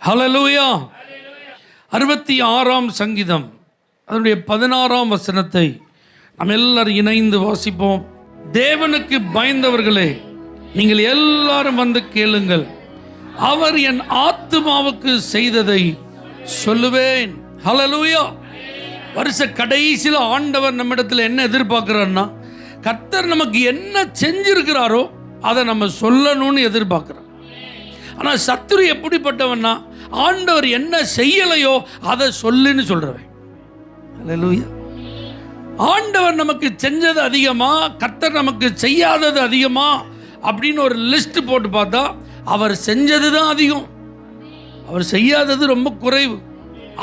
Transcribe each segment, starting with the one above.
ஹல்லேலூயா. 66ஆம் சங்கீதம் அதனுடைய 16ஆம் வசனத்தை நாம் எல்லாரும் இணைந்து வாசிப்போம். தேவனுக்கு பயந்தவர்களே, நீங்கள் எல்லாரும் வந்து கேளுங்கள், அவர் என் ஆத்துமாவுக்கு செய்ததை சொல்லுவேன். ஹல்லேலூயா. வருஷ கடைசியில் ஆண்டவர் நம்மிடத்தில் என்ன எதிர்பார்க்கிறார்னா, கர்த்தர் நமக்கு என்ன செஞ்சிருக்கிறாரோ அதை நம்ம சொல்லணும்னு எதிர்பார்க்கிறார். ஆனால் சத்துரு எப்படிப்பட்டவன்னா, ஆண்டவர் என்ன செய்யலையோ அதை சொல்லுன்னு சொல்றவன். ஹல்லேலூயா. ஆண்டவர் நமக்கு செஞ்சது அதிகமா, கர்த்தர் நமக்கு செய்யாதது அதிகமா அப்படின்னு ஒரு லிஸ்ட் போட்டு பார்த்தா அவர் செஞ்சது தான் அதிகம், அவர் செய்யாதது ரொம்ப குறைவு.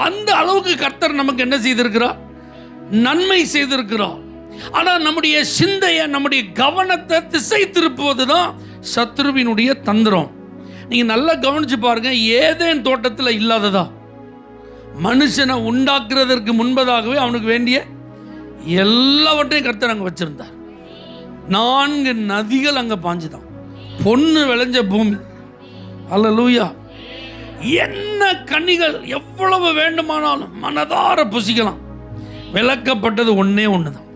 அந்த அளவுக்கு கர்த்தர் நமக்கு என்ன செய்திருக்கிறார்? நன்மை செய்திருக்கிறார். ஆனால் நம்முடைய சிந்தையை, நம்முடைய கவனத்தை திசை திருப்புவது தான் சத்ருவினுடைய தந்திரம். நீங்கள் நல்லா கவனிச்சு பாருங்க. ஏதேன் தோட்டத்தில் இல்லாததா, மனுஷனை உண்டாக்குறதற்கு முன்பதாகவே அவனுக்கு வேண்டிய எல்லாவற்றையும் கர்த்தர் அங்கே வச்சிருந்தார். 4 நதிகள் அங்கே பாஞ்சுதான், பொண்ணு விளைஞ்ச பூமி. ஹல்லேலூயா. என்ன கனிகள் எவ்வளவு வேண்டுமானாலும் மனதார புசிக்கலாம். விளக்கப்பட்டது ஒன்னே ஒன்று தான்,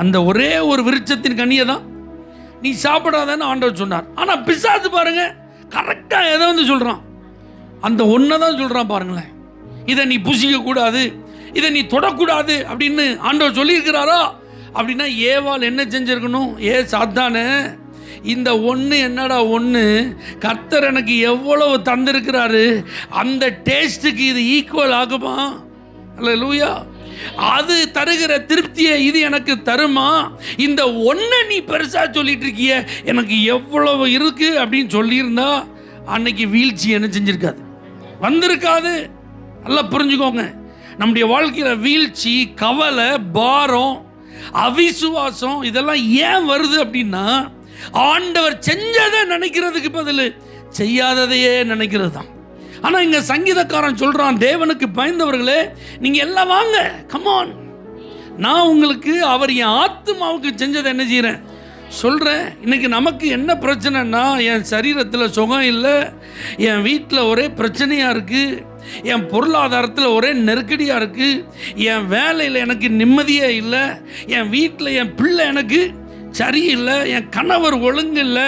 அந்த ஒரே ஒரு விருட்சத்தின் கனியை தான் நீ சாப்பிடாதன்னு ஆண்டவர் சொன்னார். ஆனால் பிசாசு பாருங்க, கரெக்டாக எதை வந்து சொல்கிறான்? அந்த ஒன்றை தான் சொல்கிறான். பாருங்களேன், இதை நீ புசிக்க கூடாது, இதை நீ தொடக்கூடாது அப்படின்னு ஆண்டவர் சொல்லியிருக்கிறாரா? அப்படின்னா ஏவாள் என்ன செஞ்சிருக்கணும்? சாத்தானே, இந்த ஒன்று என்னடா ஒன்று, கர்த்தர் எனக்கு எவ்வளவு தந்திருக்கிறாரு, அந்த டேஸ்ட்டுக்கு இது ஈக்குவல் ஆகுமா? ஹல்லேலூயா. அது தருகிற திருப்தியை இது எனக்கு தருமா? இந்த ஒன்றை நீ பெருசாக சொல்லிட்டு இருக்கிய, எனக்கு எவ்வளவு இருக்கு அப்படின்னு சொல்லியிருந்தா அன்னைக்கு வீழ்ச்சி என்ன செஞ்சிருக்காது, வந்திருக்காது. நல்லா புரிஞ்சுக்கோங்க. நம்முடைய வாழ்க்கையில் வீழ்ச்சி, கவலை, பாரம், அவிசுவாசம் இதெல்லாம் ஏன் வருது அப்படின்னா, ஆண்டவர் செஞ்சதை நினைக்கிறதுக்கு பதில் செய்யாததையே நினைக்கிறது தான். ஆனால் இங்கே சங்கீதக்காரன் சொல்கிறான், தேவனுக்கு பயந்தவர்களே நீங்கள் எல்லாம் வாங்க, கமான், நான் உங்களுக்கு அவர் என் ஆத்துமாவுக்கு செஞ்சதை என்ன செய்கிறேன் சொல்கிறேன். இன்றைக்கி நமக்கு என்ன பிரச்சனைன்னா, என் சரீரத்தில் சுகம் இல்லை, என் வீட்டில் ஒரே பிரச்சனையாக இருக்குது, என் பொருளாதாரத்தில் ஒரே நெருக்கடியாக இருக்குது, என் வேலையில் எனக்கு நிம்மதியே இல்லை, என் வீட்டில் என் பிள்ளை எனக்கு சரியில்லை, என் கணவர் ஒழுங்கு இல்லை,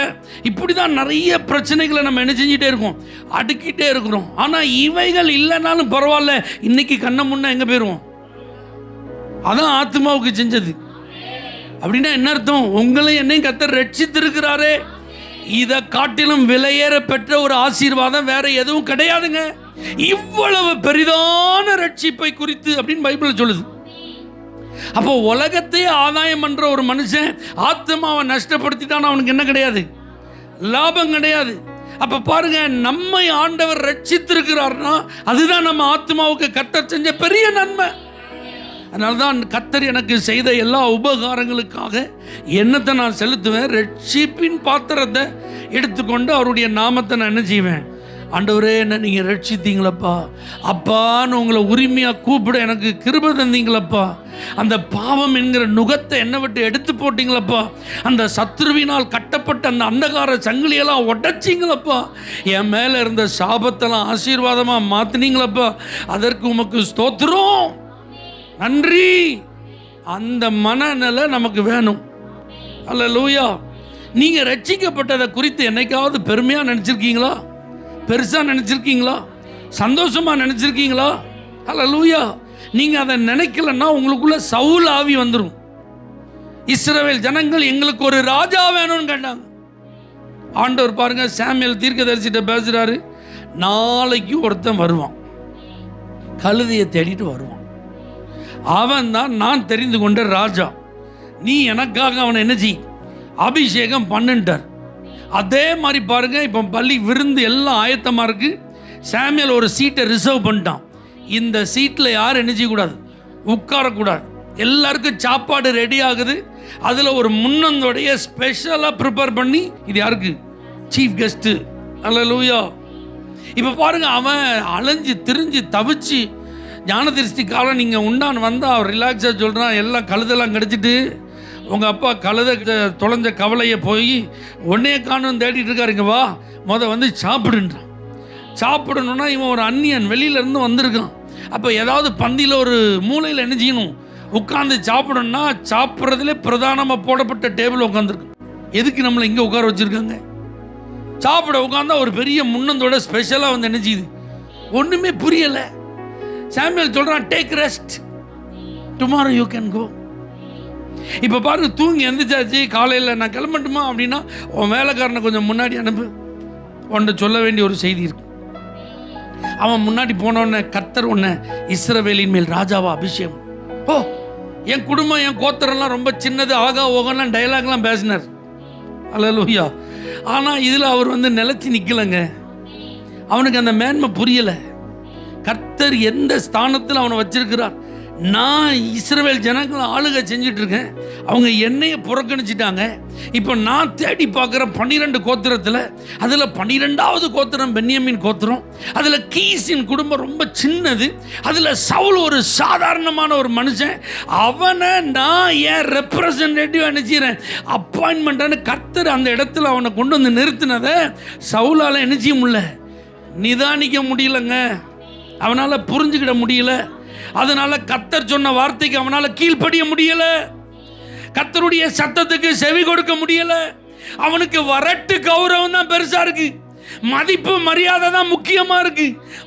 இப்படி தான் நிறைய பிரச்சனைகளை நம்ம என்ன செஞ்சிட்டே இருக்கோம், அடுக்கிட்டே இருக்கிறோம். ஆனால் இவைகள் இல்லைனாலும் பரவாயில்ல, இன்னைக்கு கண்ணை முன்னே எங்கே போயிடுவோம்? அதான் ஆத்மாவுக்கு செஞ்சது. அப்படின்னா என்ன அர்த்தம்? உங்களை என்னையும் கர்த்தர் ரட்சித்திருக்கிறாரே, இதை காட்டிலும் விலையேற பெற்ற ஒரு ஆசீர்வாதம் வேற எதுவும் கிடையாதுங்க. இவ்வளவு பெரிதான ரட்சிப்பை குறித்து அப்படின்னு பைபிள் சொல்லுது. அப்போ உலகத்தையே ஆதாயம் பண்ற ஒரு மனுஷன் ஆத்மாவை நஷ்டப்படுத்திட்டான், அவனுக்கு என்ன கிடையாது? லாபம் கிடையாது. அப்ப பாருங்க, நம்மை ஆண்டவர் ரட்சித்திருக்கிறார்னா அதுதான் நம்ம ஆத்மாவுக்கு கர்த்தர் செஞ்ச பெரிய நன்மை. அதனால்தான் கர்த்தர் எனக்கு செய்த எல்லா உபகாரங்களுக்காக என்னத்தை நான் செலுத்துவேன்? ரட்சிப்பின் பாத்திரத்தை எடுத்துக்கொண்டு அவருடைய நாமத்தை நான் என்ன செய்வேன்? ஆண்டவரே, என்ன நீங்கள் ரட்சித்தீங்களப்பா, அப்பான்னு உங்களை உரிமையாக கூப்பிட எனக்கு கிருபை தந்தீங்களப்பா, அந்த பாவம் என்கிற நுகத்தை என்னை விட்டு எடுத்து போட்டீங்களப்பா, அந்த சத்ருவினால் கட்டப்பட்ட அந்த அந்தகார சங்கிலியெல்லாம் உடைச்சிங்களப்பா, என் மேலே இருந்த சாபத்தெல்லாம் ஆசீர்வாதமாக மாற்றினீங்களப்பா, அதற்கு உமக்கு ஸ்தோத்திரம், நன்றி. அந்த மனநிலை நமக்கு வேணும். ஹல்லேலூயா. நீங்கள் ரட்சிக்கப்பட்டதை குறித்து என்னைக்காவது பெருமையாக நினச்சிருக்கீங்களா? பெருசாக நினச்சிருக்கீங்களா? சந்தோஷமாக நினச்சிருக்கீங்களா? ஹல்லேலூயா. நீங்கள் அதை நினைக்கலன்னா உங்களுக்குள்ள சவுல் ஆவி வந்துடும். இஸ்ரவேல் ஜனங்கள் எங்களுக்கு ஒரு ராஜா வேணும்னு கேட்டாங்க. ஆண்டவர் பாருங்க, சாமுவேல் தீர்க்கதரிசிட்ட பேசுகிறாரு, நாளைக்கு ஒருத்தன் வருவான், கழுதையை தேடிட்டு வருவான், அவன் தான் நான் தெரிந்து கொண்ட ராஜா, நீ எனக்காக அவனை என்ன செய், அபிஷேகம் பண்ணுட்டார். அதே மாதிரி பாருங்க, இப்போ பள்ளி விருந்து எல்லாம் ஆயத்தமாக இருக்கு. சாமுவேல் ஒரு சீட்டை ரிசர்வ் பண்ணிட்டான். இந்த சீட்டில் யாரும் என்ன செய்யக்கூடாது? உட்காரக்கூடாது. எல்லாருக்கும் சாப்பாடு ரெடி ஆகுது. அதில் ஒரு முன்னந்தோடைய ஸ்பெஷலாக ப்ரிப்பேர் பண்ணி, இது யாருக்கு? Chief guest. ஹல்லேலூயா. இப்போ பாருங்க, அவன் அலைஞ்சு திரிஞ்சு தவிச்சு ஞான திருஷ்டி காலம் நீங்கள் உண்டான் வந்தால் அவர் ரிலாக்ஸாக சொல்கிறான், எல்லாம் கழுதெல்லாம் கிடச்சிட்டு உங்கள் அப்பா கழுத தொலைஞ்ச கவலையை போய் ஒன்னே காணும் தேடிட்டு இருக்காருங்க, வா வந்து சாப்பிடுன்றான். சாப்பிடணும்னா இவன் ஒரு அந்நியன், வெளியிலேருந்து வந்திருக்கான். அப்போ ஏதாவது பந்தியில் ஒரு மூலையில் என்ன செய்யணும், உட்காந்து சாப்பிடணும்னா சாப்பிட்றதுலே பிரதானமாக போடப்பட்ட டேபிள் உட்காந்துருக்கு. எதுக்கு நம்மளை இங்கே உட்கார வச்சுருக்காங்க? சாப்பிட உட்காந்தா ஒரு பெரிய முன்னந்தோட ஸ்பெஷலாக வந்து என்ன செய்யுது, ஒன்றுமே புரியலை. சாமுவேல் சொல்கிறான், take rest, tomorrow you can go. இப்போ பாருங்க, தூங்கி எந்திரிச்சாச்சு, காலையில் நான் கிளம்பட்டுமா அப்படின்னா உன் வேலைக்காரனை கொஞ்சம் முன்னாடி அனுப்பு, உன்னை சொல்ல வேண்டிய ஒரு செய்தி இருக்கு. அவன் முன்னாடி போனோடனே கர்த்தர் உன்னை இஸ்ரவேலின் மேல் ராஜாவா அபிஷேகம். ஓ, என் குடும்பம் என் கோத்திரம்லாம் ரொம்ப சின்னது, ஆகா ஓகலாம் டைலாக்லாம் பேசினார். அல்லேலூயா. ஆனால் இதில் அவர் வந்து நிலைச்சி நிற்கலைங்க. அவனுக்கு அந்த மேன்மை புரியலை. கர்த்தர் எந்த ஸ்தானத்தில் அவனை வச்சிருக்கிறார். நான் இஸ்ரவேல் ஜனங்களை ஆளுகை செஞ்சுட்டு இருக்கேன், அவங்க என்னையை புறக்கணிச்சிட்டாங்க. இப்போ நான் தேடி பார்க்குற 12 கோத்திரத்தில் அதில் 12வது கோத்திரம் பென்யமீன் கோத்திரம். அதில் கீஸின் குடும்பம் ரொம்ப சின்னது. அதில் சவுல் ஒரு சாதாரணமான ஒரு மனுஷன். அவனை நான் ஏன் ரெப்ரசன்டேட்டிவ் நினைச்சிறேன், அப்பாயின்மெண்ட்டான கர்த்தர் அந்த இடத்துல அவனை கொண்டு வந்து நிறுத்தினதை சவுலால் என்ன செய்ய முடியல, நிதானிக்க முடியலங்க. அவனால் புரிஞ்சுக்கிட முடியல. அதனால கர்த்தர் சொன்ன வார்த்தைக்கு அவனால கீழ்ப்படிய முடியல. கர்த்தருடைய சத்தத்துக்கு செவி கொடுக்க முடியல. அவனுக்கு வரட்டு கௌரவம் தான் பெருசா இருக்கு, மதிப்பு மரியாதை தான் முக்கியமா இருக்கு.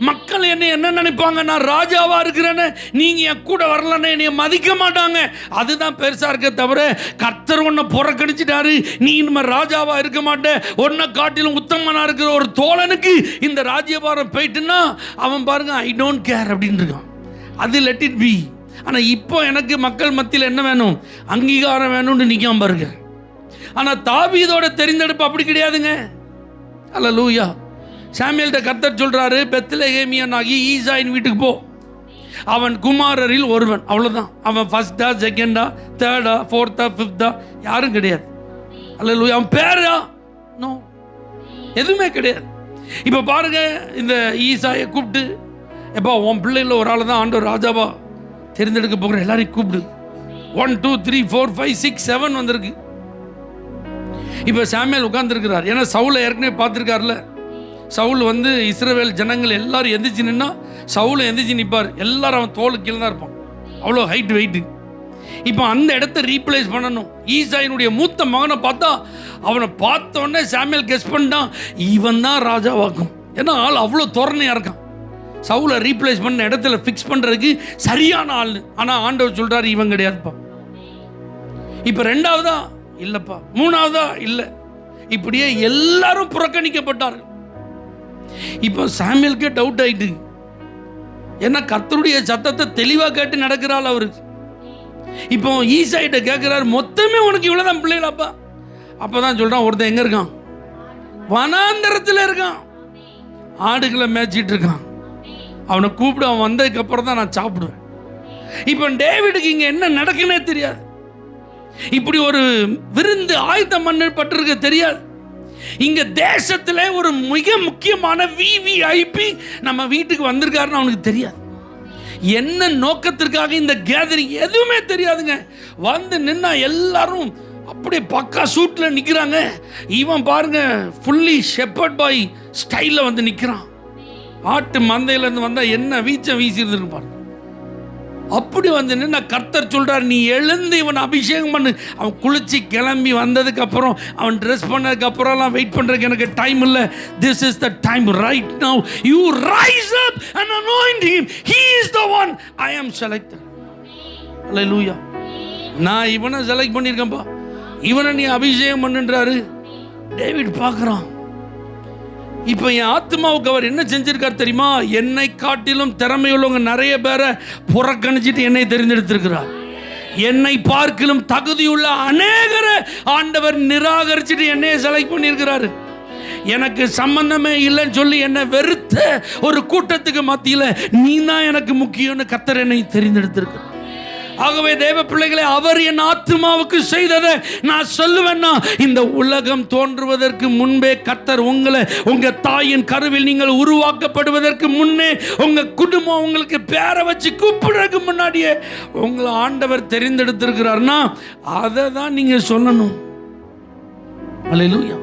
மக்கள் என்ன நினைப்பாங்க, நான் ராஜாவா இருக்கிறேன்னு, நீங்க என் கூட வரலன்னு என்னைய மதிக்க மாட்டாங்க, அதுதான் பெருசா இருக்க தவிர கர்த்தர் உன்னை புறக்கணிச்சிட்டாரு, நீ இனிமே ராஜாவா இருக்க மாட்டே, உன்னை காட்டிலும் உத்தமனா இருக்கிற ஒரு தோழனுக்கு இந்த ராஜ்யபாரம் போயிட்டுன்னா அவன் பாருங்க ஐ டோன்ட் கேர் அப்படின்னு இருக்கான். அது லெட் இட் பி. ஆனால் இப்போ எனக்கு மக்கள் மத்தியில் என்ன வேணும், அங்கீகாரம் வேணும்னு நிற்காம பாருங்க. ஆனால் தாவீதோட தெரிந்தெடுப்பு அப்படி கிடையாதுங்க. அல்லேலூயா. சாமுவேல்கிட்ட கர்த்தர் சொல்றாரு, பெத்லெகேமியனாகி ஈசாயின் வீட்டுக்கு போ, அவன் குமாரரில் ஒருவன், அவ்வளோதான். அவன் ஃபர்ஸ்டா செகண்டா தேர்டா ஃபோர்த்தா ஃபிஃப்த்தா யாரும் கிடையாது. அல்லேலூயா. அவன் பேரா நோ, எதுவுமே கிடையாது. இப்போ பாருங்க, இந்த ஈசாயை கூப்பிட்டு, எப்போ உன் பிள்ளைல ஒரு ஆள் தான் ஆண்டவர் ராஜாவா தெரிந்தெடுக்க போகிற, எல்லாரையும் கூப்பிடு. 1 2 3 4 5 6 7 வந்திருக்கு. இப்போ சாமுவேல் உட்கார்ந்துருக்கிறார். ஏன்னா சவுலை ஏற்கனவே பார்த்துருக்காருல. சவுல் வந்து இஸ்ரவேல் ஜனங்கள் எல்லாரும் எந்திரிச்சு நின்னா சவுலை எந்திரிச்சு நிற்பார். எல்லாரும் அவன் தோளுக்கு கீழே தான் இருப்பான், அவ்வளோ ஹைட் வெயிட்டு. இப்போ அந்த இடத்த ரீப்ளேஸ் பண்ணணும். ஈசாயினுடைய மூத்த மகனை பார்த்தா, அவனை பார்த்தோன்னே சாமுவேல் கெஸ் பண்ணிட்டான், இவன் தான் ராஜாவாக்கும். ஏன்னா ஆள் அவ்வளோ தோரணையாக இருக்கான். சவுலை ரீப்ளேஸ் பண்ண இடத்துல ஃபிக்ஸ் பண்ணுறதுக்கு சரியான ஆள். ஆனால் ஆண்டவர் சொல்கிறாரு, இவன் கிடையாதுப்பா. இப்போ 2வதா இல்லைப்பா, 3வதா இல்லை, இப்படியே எல்லாரும் புறக்கணிக்கப்பட்டார்கள். இப்போ சாமுவேலுக்கே டவுட் ஆயிட்டு, ஏன்னா கர்த்தருடைய சத்தத்தை தெளிவாக கேட்டு நடக்கிறாள் அவருக்கு. இப்போ ஈசாயிட்ட கேட்குறாரு, மொத்தமே உனக்கு இவ்வளோதான் பிள்ளைகளாப்பா? அப்போ தான் சொல்கிறான், ஒருத்தன் எங்கே இருக்கான், வனாந்தரத்தில் இருக்கான், ஆடுகளை மேய்ச்சிட்டு இருக்கான். அவனை கூப்பிடு, அவன் வந்ததுக்கு அப்புறம் தான் நான் சாப்பிடுவேன். இப்போ டேவிடுக்கு இங்கே என்ன நடக்குன்னே தெரியாது. இப்படி ஒரு விருந்து ஆயுதம் பண்ணப்பட்டிருக்க தெரியாது. இங்க தேசத்துல ஒரு மிக முக்கியமான விவிஐபி நம்ம வீட்டுக்கு வந்திருக்காருன்னு அவனுக்கு தெரியாது. என்ன நோக்கத்திற்காக இந்த கேதரிங் எதுவுமே தெரியாதுங்க. வந்து நின்னா எல்லாரும் அப்படியே பக்கா சூட்ல நிக்கிறாங்க. இவன் பாருங்க ஃபுல்லி ஷெப்பர்ட் பாய் ஸ்டைல்ல வந்து நிக்கிறான். ஆட்டு மந்தையில இருந்து வந்தா என்ன வீச்சம் வீசி இருந்திருக்கு பாருங்க. அப்படி வந்து நின்னா கர்த்தர் சொல்றார், நீ எழுந்து இவன் அபிஷேகம் பண்ணு. அவன் குளிச்சு கிளம்பி வந்ததுக்கு அப்புறம், அவன் ட்ரெஸ் பண்ணதுக்கு அப்புறம்லாம் வெயிட் பண்றதுக்கு எனக்கு டைம் இல்லை. This is the time right now. You rise up and anoint him. He is the one I am selected. Hallelujah. நான் இவனை செலக்ட் பண்ணியிருக்கேன்ப்பா, இவனை நீ அபிஷேகம் பண்ணுன்றாரு. டேவிட் பார்க்குறான். இப்போ என் ஆத்மாவுக்கு அவர் என்ன செஞ்சிருக்கார் தெரியுமா? என்னை காட்டிலும் திறமையுள்ளவங்க நிறைய பேரை புறக்கணிச்சிட்டு என்னை தெரிந்தெடுத்திருக்கிறார். என்னை பார்க்கிலும் தகுதியுள்ள அநேகரை ஆண்டவர் நிராகரிச்சுட்டு என்னைய செலக்ட் பண்ணியிருக்கிறாரு. எனக்கு சம்பந்தமே இல்லைன்னு சொல்லி என்னை வெறுத்த ஒரு கூட்டத்துக்கு மத்தியில் நீ தான் எனக்கு முக்கியம்னு கர்த்தர் என்னை தெரிந்தெடுத்திருக்கிறார். ஆகவே தேவ பிள்ளைகளை, அவர் என் ஆத்மாவுக்கு செய்ததை நான் சொல்லுவேன்னா, இந்த உலகம் தோன்றுவதற்கு முன்பே கர்த்தர் உங்களை, உங்க தாயின் கருவில் நீங்கள் உருவாக்கப்படுவதற்கு முன்னே, உங்க குடும்பம் உங்களுக்கு பேரை வச்சு கூப்பிடுறதுக்கு முன்னாடியே உங்களை ஆண்டவர் தெரிந்தெடுத்திருக்கிறார்னா அதை தான் நீங்க சொல்லணும். அல்லேலூயா.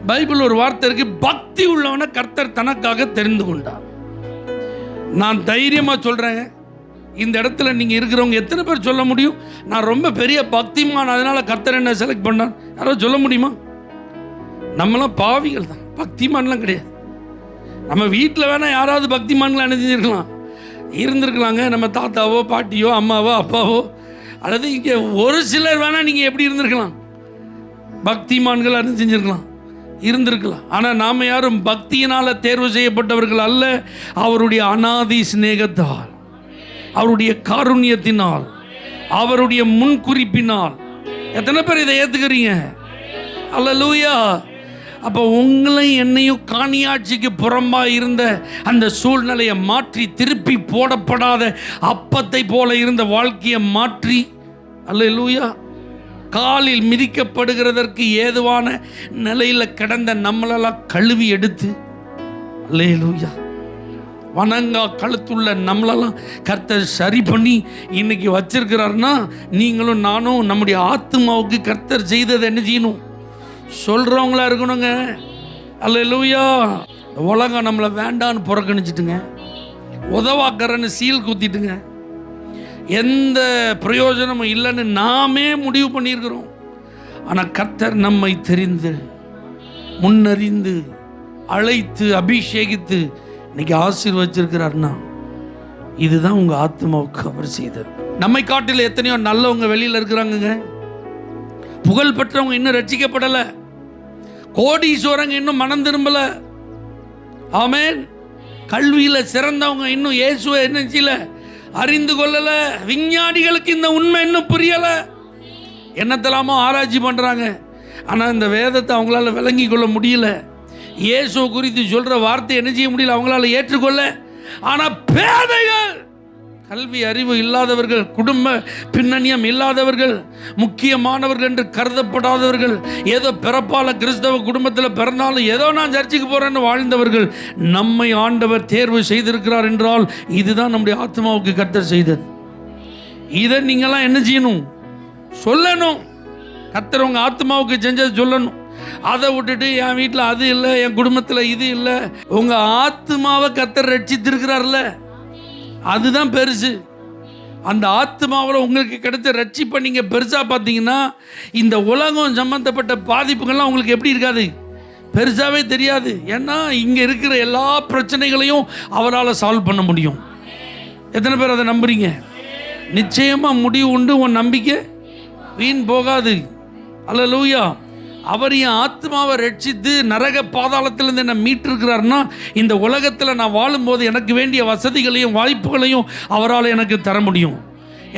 பைபிள் ஒரு வார்த்தை இருக்கு, பக்தி உள்ளவனை கர்த்தர் தனக்காக தெரிந்து கொண்டார். நான் தைரியமாக சொல்கிறேங்க, இந்த இடத்துல நீங்கள் இருக்கிறவங்க எத்தனை பேர் சொல்ல முடியும், நான் ரொம்ப பெரிய பக்திமான் அதனால கர்த்தர் என்ன செலக்ட் பண்ணார்? யாராவது சொல்ல முடியுமா? நம்மளாம் பாவிகள் தான், பக்திமான்லாம் கிடையாது. நம்ம வீட்டில் வேணால் யாராவது பக்திமான்களை அணிஞ்சிருக்கலாம், இருந்திருக்கலாங்க. நம்ம தாத்தாவோ பாட்டியோ அம்மாவோ அப்பாவோ, அல்லது இங்கே ஒரு சிலர் வேணால் நீங்கள் எப்படி இருந்திருக்கலாம், பக்திமான்கள் அணிஞ்சிருக்கலாம், இருந்திருக்கலாம். ஆனால் நாம் யாரும் பக்தியினால் தேர்வு செய்யப்பட்டவர்கள் அல்ல. அவருடைய அநாதி சிநேகத்தால், அவருடைய காருண்யத்தினால், அவருடைய முன்குறிப்பினால். எத்தனை பேர் இதை ஏற்றுக்கிறீங்க? அல்லேலூயா. அப்போ உங்களை என்னையும் காணியாட்சிக்கு புறம்பாக இருந்த அந்த சூழ்நிலையை மாற்றி, திருப்பி போடப்படாத அப்பத்தை போல இருந்த வாழ்க்கையை மாற்றி, அல்லேலூயா, காலில் மிதிக்கப்படுகிறதற்கு ஏதுவான நிலையில் கிடந்த நம்மளெல்லாம் கழுவி எடுத்து, அல்லேலூயா, வணங்கா கழுத்துள்ள நம்மளெல்லாம் கர்த்தர் சரி பண்ணி இன்னைக்கு வச்சிருக்கிறாருன்னா, நீங்களும் நானும் நம்முடைய ஆத்மாவுக்கு கர்த்தர் செய்ததை என்ன செய்யணும்? சொல்கிறவங்களா இருக்கணுங்க. அல்லேலூயா. உலகம் நம்மளை வேண்டான்னு புறக்கணிச்சிட்டுங்க, உதவாக்கறன்னு சீல் குத்திட்டுங்க, எந்த பிரயோஜனமும் இல்லைன்னு நாமே முடிவு பண்ணியிருக்கிறோம். ஆனால் கர்த்தர் நம்மை தெரிந்து, முன்னறிந்து, அழைத்து, அபிஷேகித்து இன்னைக்கு ஆசீர்வச்சிருக்கிறார்னா, இதுதான் உங்கள் ஆத்மாவுக்கு அவர் செய்தது. நம்மை காட்டில் எத்தனையோ நல்லவங்க வெளியில் இருக்கிறாங்கங்க. புகழ் பெற்றவங்க இன்னும் ரட்சிக்கப்படலை, கோடீஸ்வரங்க இன்னும் மனம் திரும்பல, ஆமென். கல்வியில் சிறந்தவங்க இன்னும் இயேசுவை என்ன செய்யல, அறிந்து கொள்ளல. விஞ்ஞானிகளுக்கு இந்த உண்மை இன்னும் புரியல. என்னத்தெல்லாமோ ஆராய்ச்சி பண்றாங்க, ஆனால் இந்த வேதத்தை அவங்களால விளங்கி கொள்ள முடியல. இயேசு குறித்து சொல்ற வார்த்தை என்ன செய்ய முடியல, அவங்களால ஏற்றுக்கொள்ள. ஆனால் பேதைகள், கல்வி அறிவு இல்லாதவர்கள், குடும்ப பின்னணியம் இல்லாதவர்கள், முக்கியமானவர்கள் என்று கருதப்படாதவர்கள், ஏதோ பிறப்பால கிறிஸ்தவ குடும்பத்தில் பிறந்தாலும் ஏதோ நான் சர்ச்சுக்கு போறேன்னு வாழ்ந்தவர்கள் நம்மை ஆண்டவர் தேர்வு செய்திருக்கிறார் என்றால், இதுதான் நம்முடைய ஆத்மாவுக்கு கர்த்தர் செய்தது. இதை நீங்களாம் என்ன செய்யணும்? சொல்லணும். கர்த்தர் உங்க ஆத்மாவுக்கு செஞ்சது சொல்லணும். அதை விட்டுட்டு என் வீட்டில் அது இல்லை, என் குடும்பத்தில் இது இல்லை. உங்க ஆத்மாவை கர்த்தர் ரட்சித்திருக்கிறார்ல, அதுதான் பெருசு. அந்த ஆத்மாவில் உங்களுக்கு கிடைச்ச ரட்சிப்பை நீங்கள் பெருசாக பார்த்தீங்கன்னா, இந்த உலகம் சம்பந்தப்பட்ட பாதிப்புகள்லாம் உங்களுக்கு எப்படி இருக்காது? பெருசாகவே தெரியாது. ஏன்னா இங்கே இருக்கிற எல்லா பிரச்சனைகளையும் அவரால் சால்வ் பண்ண முடியும். எத்தனை பேர் அதை நம்புறீங்க? நிச்சயமாக முடிவு உண்டு. உன் நம்பிக்கை வீண் போகாது. அல்லேலூயா. அவர் என் ஆத்மாவை ரட்சித்து நரக பாதாளத்திலிருந்து என்னை மீட்டிருக்கிறார்னா, இந்த உலகத்தில் நான் வாழும்போது எனக்கு வேண்டிய வசதிகளையும் வாய்ப்புகளையும் அவரால் எனக்கு தர முடியும்.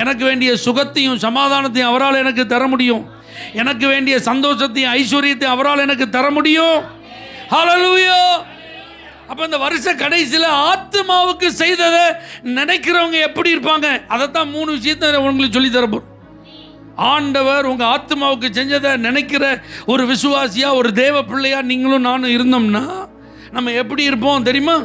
எனக்கு வேண்டிய சுகத்தையும் சமாதானத்தையும் அவரால் எனக்கு தர முடியும். எனக்கு வேண்டிய சந்தோஷத்தையும் ஐஸ்வர்யத்தையும் அவரால் எனக்கு தர முடியும். ஹல்லேலூயா. அப்போ இந்த வருஷ கடைசியில் ஆத்மாவுக்கு செய்ததை நினைக்கிறவங்க எப்படி இருப்பாங்க? அதைத்தான் 3 விஷயத்தை உங்களுக்கு சொல்லி தரப்போம். ஆண்டவர் உங்கள் ஆத்மாவுக்கு செஞ்சதை நினைக்கிற ஒரு விசுவாசியா, ஒரு தேவ பிள்ளையா நீங்களும் நானும் இருந்தோம்னா நம்ம எப்படி இருப்போம் தெரியுமா?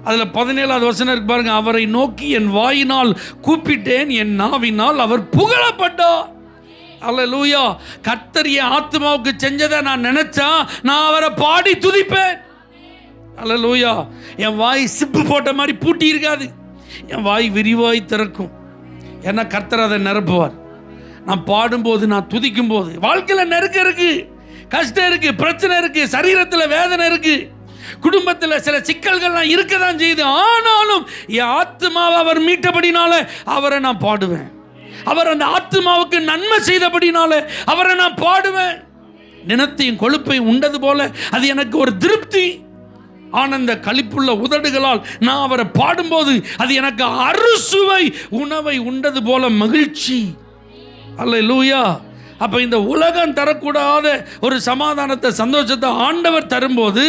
அதில் 17வது வசனம் இருக்கு பாருங்க. அவரை நோக்கி என் வாயினால் கூப்பிட்டேன், என் நாவினால் அவர் புகழப்பட்டார். அல்லேலூயா. கர்த்தர் என் ஆத்மாவுக்கு செஞ்சதை நான் நினைச்சா நான் அவரை பாடி துதிப்பேன். அல்லேலூயா. என் வாய் சிப்பு போட்ட மாதிரி பூட்டி இருக்காது, என் வாய் விரிவாய் திறக்கும். ஏன்னா கர்த்தர் அதை நிரப்புவார். நான் பாடும்போது, நான் துதிக்கும் போது, வாழ்க்கையில் நெருக்கம் இருக்கு, கஷ்டம் இருக்கு, பிரச்சனை இருக்கு, சரீரத்தில் வேதனை இருக்கு, குடும்பத்தில் சில சிக்கல்கள்லாம் இருக்க தான் செய்யுது. ஆனாலும் என் ஆத்மாவை அவர் மீட்டபடினால அவரை நான் பாடுவேன். அவர் அந்த ஆத்மாவுக்கு நன்மை செய்தபடினால அவரை நான் பாடுவேன். நினத்தையும் கொழுப்பையும் உண்டது போல அது எனக்கு ஒரு திருப்தி. ஆனந்த களிப்புள்ள உதடுகளால் நான் அவரை பாடும்போது அது எனக்கு அறுசுவை உணவை உண்டது போல மகிழ்ச்சி. அல்லேலூயா. அப்போ இந்த உலகம் தரக்கூடாத ஒரு சமாதானத்தை, சந்தோஷத்தை ஆண்டவர் தரும்போது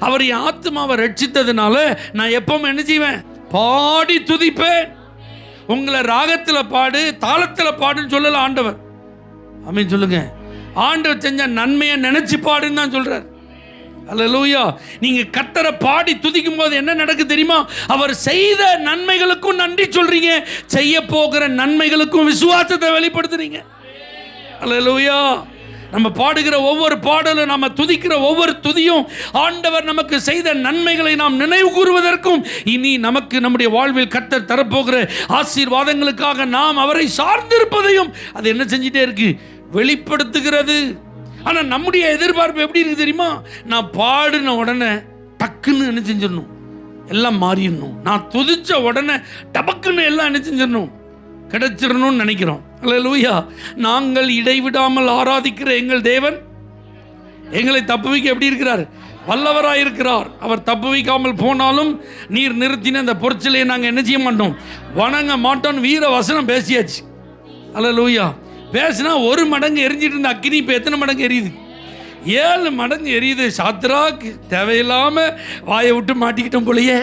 அவர் என் ஆத்மாவை ரட்சித்ததுனால நான் எப்பவும் என்ன செய்வேன்? பாடி துதிப்பேன். உங்களை ராகத்தில் பாடு, தாளத்தில் பாடுன்னு சொல்லல ஆண்டவர். ஆமென் சொல்லுங்க. ஆண்டவர் செஞ்ச நன்மையை நினைச்சு பாடுன்னு தான் சொல்றார். அல்லேலூயா. நீங்க கர்த்தரை பாடி துதிக்கும் போது என்ன நடக்குது தெரியுமா? அவர் செய்த நன்மைகளுக்கும் நன்றி சொல்றீங்க, செய்ய போகிற நன்மைகளுக்கும் விசுவாசத்தை வெளிப்படுத்துறீங்க. அல்லேலூயா. நம்ம பாடுகிற ஒவ்வொரு பாடலும், நம்ம துதிக்கிற ஒவ்வொரு துதியும் ஆண்டவர் நமக்கு செய்த நன்மைகளை நாம் நினைவு கூறுவதற்கும், இனி நமக்கு நம்முடைய வாழ்வில் கர்த்தர் தரப்போகிற ஆசீர்வாதங்களுக்காக நாம் அவரை சார்ந்திருப்பதையும் அது என்ன செஞ்சிட்டே இருக்கு, வெளிப்படுத்துகிறது. ஆனால் நம்முடைய எதிர்பார்ப்பு எப்படி இருக்கு தெரியுமா? நான் பாடின உடனே டக்குன்னு என்ன செஞ்சிடணும், எல்லாம் மாறிடணும். நான் துதிச்ச உடனே டபக்குன்னு எல்லாம் என்ன செஞ்சிடணும், கிடைச்சிடணும்னு நினைக்கிறோம். அல்லேலூயா. நாங்கள் இடைவிடாமல் ஆராதிக்கிற எங்கள் தேவன் எங்களை தப்புவிக்க எப்படி இருக்கிறார், வல்லவராயிருக்கிறார். அவர் தப்புவிக்காமல் போனாலும் நீர் நிறுத்தின அந்த பொற்சிலையை நாங்கள் என்ன செய்ய மாட்டோம், வணங்க மாட்டோம். வீர வசனம் பேசியாச்சு. அல்லேலூயா. பேசினா 1 மடங்கு எரிஞ்சிட்டு இருந்த அக்கினி இப்போ எத்தனை மடங்கு எரியுது, 7 மடங்கு எரியுது. சாத்ராக்கு தேவையில்லாமல் வாயை விட்டு மாட்டிக்கிட்டோம் போலையே,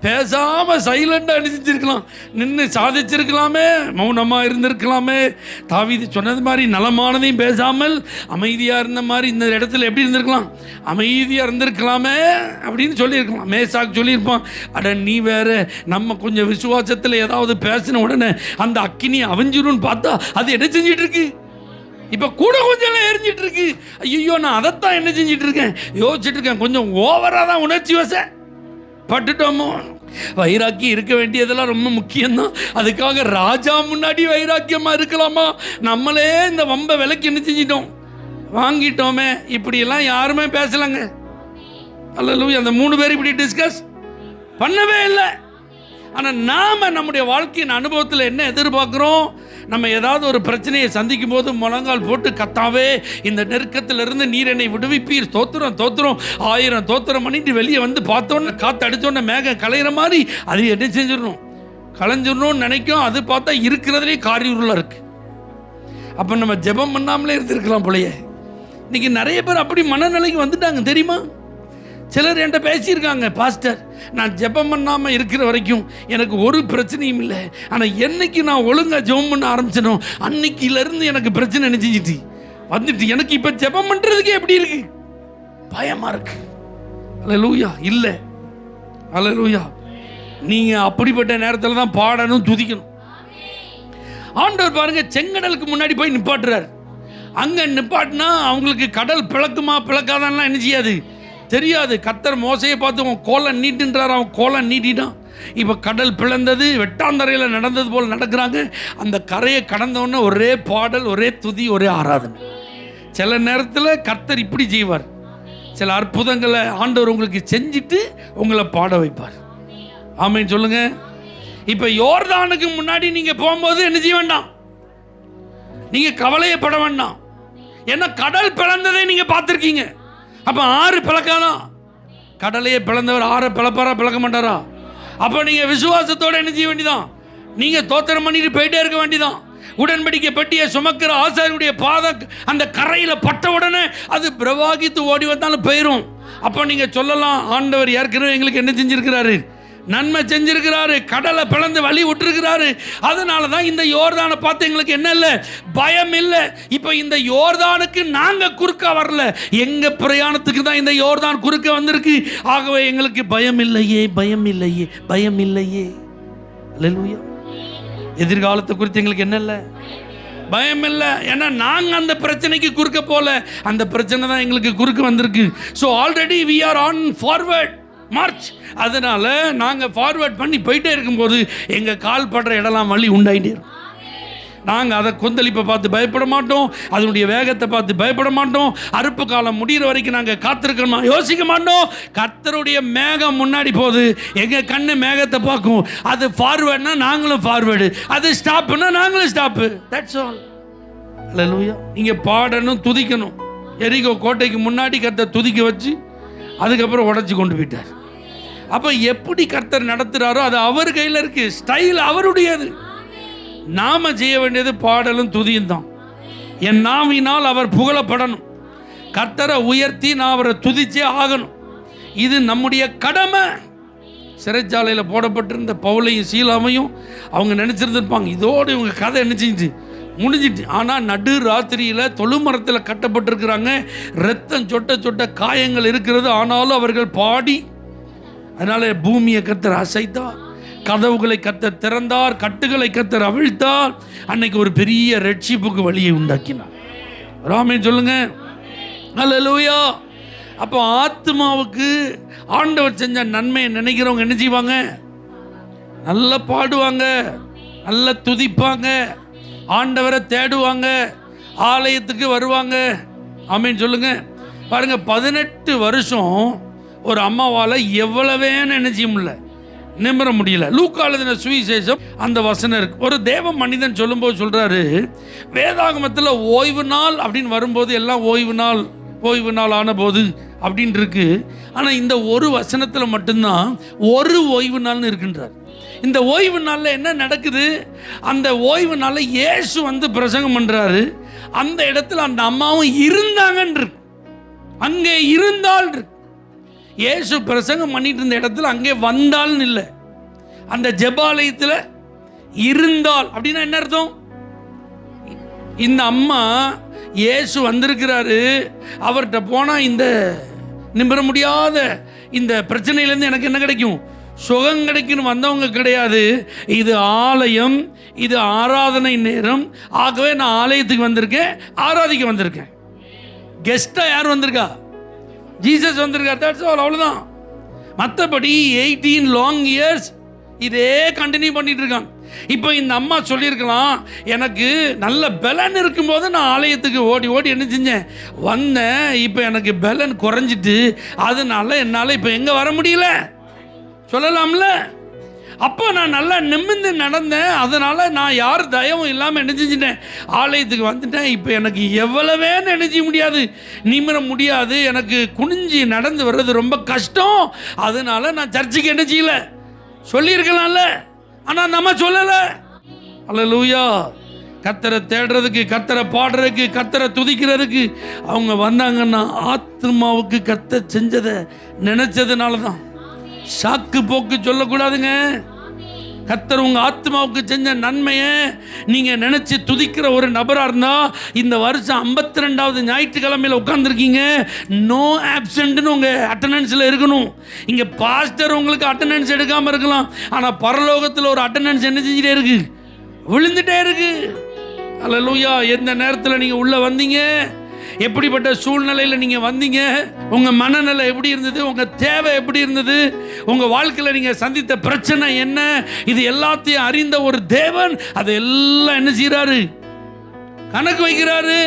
பேசாமல் சைலண்டாக அனுப்பிச்சிருக்கலாம், நின்று சாதிச்சிருக்கலாமே, மௌனமாக இருந்திருக்கலாமே. தாவீது சொன்னது மாதிரி நலமானதையும் பேசாமல் அமைதியாக இருந்த மாதிரி இந்த இடத்துல எப்படி இருந்திருக்கலாம், அமைதியாக இருந்திருக்கலாமே அப்படின்னு சொல்லியிருக்கலாம். மேசாக்கு சொல்லியிருப்பான், அட நீ வேற, நம்ம கொஞ்சம் விசுவாசத்தில் ஏதாவது பேசின உடனே அந்த அக்கினி அவிஞ்சிரும்னு பார்த்தா அது என்ன செஞ்சிட்டு இருக்கு, இப்போ கூட கொஞ்சம் எரிஞ்சிட்டு இருக்கு. ஐயோ, நான் அதைத்தான் என்ன செஞ்சிட்டு இருக்கேன், யோசிச்சுட்டு இருக்கேன். கொஞ்சம் ஓவராக தான் உணர்ச்சி பட்டுட்டோமோ. வைராக்கியம் இருக்க வேண்டியதெல்லாம் ரொம்ப முக்கியம்தான். அதுக்காக ராஜா முன்னாடி வைராக்கியமாக இருக்கலாமா? நம்மளே இந்த வம்பை விலைக்கு என்ன செஞ்சிட்டோம், வாங்கிட்டோமே. இப்படியெல்லாம் யாருமே பேசலைங்க. அல்லேலூயா. அந்த 3 பேர் இப்படி டிஸ்கஸ் பண்ணவே இல்லை. ஆனால் நாம் நம்முடைய வாழ்க்கையின் அனுபவத்தில் என்ன எதிர்பார்க்குறோம், நம்ம ஏதாவது ஒரு பிரச்சனையை சந்திக்கும் போது முழங்கால் போட்டு கத்தாவே இந்த நெருக்கத்திலிருந்து நீர் என்னை விடுவிப்பீர், தோத்திரம் தோத்திரம் 1000 தோத்திரம் பண்ணிட்டு வெளியே வந்து பார்த்தோன்னே காற்று அடித்தோன்னே மேகம் கலையிற மாதிரி அது என்ன செஞ்சிடணும், கலைஞ்சிடணும்னு நினைக்கும். அது பார்த்தா இருக்கிறதுலே காரியூரில் இருக்குது. அப்போ நம்ம ஜெபம் பண்ணாமலே இருந்திருக்கலாம் போலையே. இன்றைக்கி நிறைய பேர் அப்படி மனநிலைக்கு வந்துட்டாங்க தெரியுமா? சிலர் என்கிட்ட பேசியிருக்காங்க, பாஸ்டர் நான் ஜெபம் பண்ணாமல் இருக்கிற வரைக்கும் எனக்கு ஒரு பிரச்சனையும் இல்லை, ஆனால் என்னைக்கு நான் ஒழுங்காக ஜெபம் பண்ண ஆரம்பிச்சனோ அன்னைக்கிலேருந்து எனக்கு பிரச்சனை நினைச்சிட்டு வந்துட்டு எனக்கு இப்போ ஜெபம் பண்ணுறதுக்கே எப்படி இருக்கு, பயமாக இருக்கு. அல்லேலூயா. இல்லை, அல்லேலூயா. நீங்கள் அப்படிப்பட்ட நேரத்தில் தான் பாடணும், துதிக்கணும். ஆண்டவர் பாருங்க, செங்கடலுக்கு முன்னாடி போய் நிப்பாட்டுறார். அங்கே நிப்பாட்டினா அவங்களுக்கு கடல் பிளக்குமா பிளக்காதான்லாம் என்ன செய்யாது, தெரியாது. கர்த்தர் மோசையை பார்த்து அவன் கோலை நீட்டுன்றார், அவன் கோலை நீட்டிட்டான். இப்போ கடல் பிளந்தது, வெட்டாந்தரையில் நடந்தது போல் நடக்கிறாங்க. அந்த கரையை கடந்தவொடனே ஒரே பாடல், ஒரே துதி, ஒரே ஆராதனை. சில நேரத்தில் கர்த்தர் இப்படி செய்வார், சில அற்புதங்களை ஆண்டவர் உங்களுக்கு செஞ்சுட்டு உங்களை பாட வைப்பார். ஆமென் சொல்லுங்க. இப்போ யோர்தானுக்கு முன்னாடி நீங்கள் போகும்போது என்ன செய்ய வேண்டாம், நீங்கள் கவலையப்பட வேண்டாம். ஏன்னா கடல் பிளந்ததை நீங்கள் பார்த்துருக்கீங்க. அப்போ 6 பிளக்காதான், கடலையே பிளந்தவர் 6 பிளப்பாரா, பிளக்க மாட்டாரா? அப்போ நீங்கள் விசுவாசத்தோடு என்ன செய்ய வேண்டியதான், நீங்கள் தோத்திரம் பண்ணிட்டு போயிட்டே இருக்க வேண்டியதான். உடன்படிக்கை பெட்டியை சுமக்கிற ஆசாரியனுடைய பாதம் அந்த கரையில் பட்ட உடனே அது பிரவாகித்து ஓடி வந்தாலும் போயிடும். அப்போ நீங்கள் சொல்லலாம், ஆண்டவர் ஏற்கனவே எங்களுக்கு என்ன செஞ்சிருக்கிறாரு, நன்மை செஞ்சிருக்கிறாரு, கடலை பிளந்து வழி விட்டுருக்கிறாரு. அதனால தான் இந்த யோர்தானை பார்த்து எங்களுக்கு என்ன இல்லை, பயம் இல்லை. இப்போ இந்த யோர்தானுக்கு நாங்கள் குறுக்க வரல, எங்கள் பிரயாணத்துக்கு தான் இந்த யோர்தான் குறுக்க வந்திருக்கு. ஆகவே எங்களுக்கு பயம் இல்லையே, பயம் இல்லையே, பயம் இல்லையே. அல்லேலூயா. எதிர்காலத்தை குறித்து எங்களுக்கு என்ன இல்லை, பயம் இல்லை. ஏன்னா நாங்கள் அந்த பிரச்சனைக்கு குறுக்க போல, அந்த பிரச்சனை தான் எங்களுக்கு குறுக்க வந்திருக்கு. So already we are on forward march. அதனால் நாங்கள் ஃபார்வர்ட் பண்ணி போயிட்டே இருக்கும்போது எங்கள் கால் படுற இடம்லாம் வழி உண்டாயிட்டே இருக்கும். நாங்கள் அதை கொந்தளிப்பை பார்த்து பயப்பட மாட்டோம், அதனுடைய வேகத்தை பார்த்து பயப்பட மாட்டோம். அறுப்பு காலம் முடிகிற வரைக்கும் நாங்கள் காத்திருக்கணுமா யோசிக்க மாட்டோம். கர்த்தருடைய மேகம் முன்னாடி போகுது, எங்கள் கண்ணு மேகத்தை பார்க்கும். அது ஃபார்வேர்ட்னா நாங்களும் ஃபார்வேர்டு, அது ஸ்டாப்புன்னா நாங்களும் ஸ்டாப்பு. That's all. அல்லேலூயா. நீங்கள் பாடணும், துதிக்கணும். எரிகோ கோட்டைக்கு முன்னாடி கர்த்தர் துதிக்க வச்சு அதுக்கப்புறம் உடச்சி கொண்டு போயிட்டார். அப்போ எப்படி கர்த்தர் நடத்துகிறாரோ அது அவர் கையில் இருக்கு, ஸ்டைல் அவருடையது. நாம செய்ய வேண்டியது பாடலும் துதியும் தான். என் நாவினால் அவர் புகழப்படணும், கர்த்தரை உயர்த்தி நான் அவரை துதிச்சே ஆகணும். இது நம்முடைய கடமை. சிறைச்சாலையில் போடப்பட்டிருந்த பவுலையும் சீலாமையும் அவங்க நினச்சிருந்துருப்பாங்க, இதோடு இவங்க கதை என்ன செஞ்சு முடிஞ்சிட்டு. ஆனால் நடு ராத்திரியில் தொழுமரத்தில் கட்டப்பட்டிருக்கிறாங்க, ரத்தம் சொட்ட சொட்ட காயங்கள் இருக்கிறது. ஆனாலும் அவர்கள் பாடி, அதனால பூமியை கர்த்தர் அசைத்தார், கதவுகளை கர்த்தர் திறந்தார், கட்டுகளை கர்த்தர் அவிழ்த்தார். அன்னைக்கு ஒரு பெரிய ரட்சிப்புக்கு வழியை உண்டாக்கினார். ராமே சொல்லுங்க. அல்லேலூயா. அப்போ ஆத்மாவுக்கு ஆண்டவர் செஞ்ச நன்மையை நினைக்கிறவங்க என்ன செய்வாங்க? நல்லா பாடுவாங்க, நல்லா துதிப்பாங்க, ஆண்டவரை தேடுவாங்க, ஆலயத்துக்கு வருவாங்க. ஆமீன் சொல்லுங்க. பாருங்க, 18 வருஷம் ஒரு அம்மாவால் எவ்வளவே நினைச்ச முடியல, நிமிர முடியல. லூக்கா எழுதின சுவிசேஷம் அந்த வசனம் இருக்கு. ஒரு தேவ மனிதன் சொல்லும்போது சொல்றாரு, வேதாகமத்தில் ஓய்வு நாள் அப்படின்னு வரும்போது எல்லாம் ஓய்வு நாள் ஆன போது அப்படின்னு இருக்கு. ஆனால் இந்த ஒரு வசனத்தில் மட்டும்தான் ஒரு ஓய்வு நாள்னு இருக்குன்றார். இந்த ஓய்வு நாளில் என்ன நடக்குது? அந்த ஓய்வு நாளில் இயேசு வந்து பிரசங்கம் பண்ணுறாரு. அந்த இடத்துல அந்த அம்மாவும் இருந்தாங்கன்னு, அங்கே இருந்தால் இயேசு பிரசங்கம் பண்ணிட்டு இருந்த இடத்துல அங்கே வந்தாள்னு இல்லை, அந்த ஜெபாலயத்தில் இருந்தால். அப்படின்னா என்ன அர்த்தம்? இந்த அம்மா இயேசு வந்திருக்கிறாரு, அவர்கிட்ட போனால் இந்த நிமிர முடியாத இந்த பிரச்சனையிலேருந்து எனக்கு என்ன கிடைக்கும்? சுகம் கிடைக்குன்னு வந்தவங்க கிடையாது. இது ஆலயம், இது ஆராதனை நேரம். ஆகவே நான் ஆலயத்துக்கு வந்திருக்கேன், ஆராதிக்க வந்திருக்கேன். கெஸ்டா யார் வந்திருக்கா? ஜீசஸ் வந்திருக்கார். தட்ஸ் ஆல், அவ்வளோதான். மற்றபடி 18 லாங் இயர்ஸ் இதே கண்டினியூ பண்ணிட்டு இருக்காங்க. இப்போ இந்த அம்மா சொல்லியிருக்கலாம், எனக்கு நல்ல பலன் இருக்கும்போது நான் ஆலயத்துக்கு ஓடி என்ன செஞ்சேன்? வந்தேன். இப்போ எனக்கு பலன் குறைஞ்சிட்டு அதனால என்னால் இப்போ எங்கே வர முடியல சொல்லலாம்ல. அப்போ நான் நல்லா நிமிர்ந்து நடந்தேன், அதனால் நான் யார் தயவும் இல்லாமல் என்ன செஞ்சிட்டேன்? ஆலயத்துக்கு வந்துட்டேன். இப்போ எனக்கு எவ்வளவே நினைச்ச முடியாது, நிமிர முடியாது, எனக்கு குனிஞ்சி நடந்து வர்றது ரொம்ப கஷ்டம். அதனால நான் சர்ச்சுக்கு என்ன செய்யல சொல்லியிருக்கலாம்ல. ஆனால் நம்ம சொல்லலை. அல்லேலூயா. கர்த்தரை தேடுறதுக்கு, கர்த்தரை பாடுறதுக்கு, கர்த்தரை துதிக்கிறதுக்கு அவங்க வந்தாங்கன்னா ஆத்மாவுக்கு கர்த்தர் செஞ்சதை நினைச்சதுனால தான். சாக்கு போக்கு சொல்லக்கூடாதுங்க. கர்த்தர் உங்க ஆத்மாவுக்கு செஞ்ச நன்மையை நீங்க நினைச்சு துதிக்கிற ஒரு நபரா இருந்தா, இந்த வருஷம் 52வது ஞாயிற்றுக்கிழமையில உட்கார்ந்துருக்கீங்க, நோ ஆப்சென்ட்னு உங்க அட்டெண்டன்ஸ்ல இருக்கணும். இங்க பாஸ்டர் உங்களுக்கு அட்டெண்டன்ஸ் எடுக்காம இருக்கலாம், ஆனா பரலோகத்தில் ஒரு அட்டெண்டன்ஸ் என்ன செஞ்சுட்டே இருக்கு? விழுந்துட்டே இருக்கு. அல்லேலூயா. எந்த நேரத்தில் நீங்க உள்ள வந்தீங்க, எப்படிப்பட்ட சூழ்நிலையில் நீங்கள் வந்தீங்க, உங்கள் மனநிலை எப்படி இருந்தது, உங்கள் தேவை எப்படி இருந்தது, உங்கள் வாழ்க்கையில் நீங்கள் சந்தித்த பிரச்சனை என்ன, இது எல்லாத்தையும் அறிந்த ஒரு தேவன் அதெல்லாம் என்ன செய்கிறாரு? கணக்கு வைக்கிறாரு.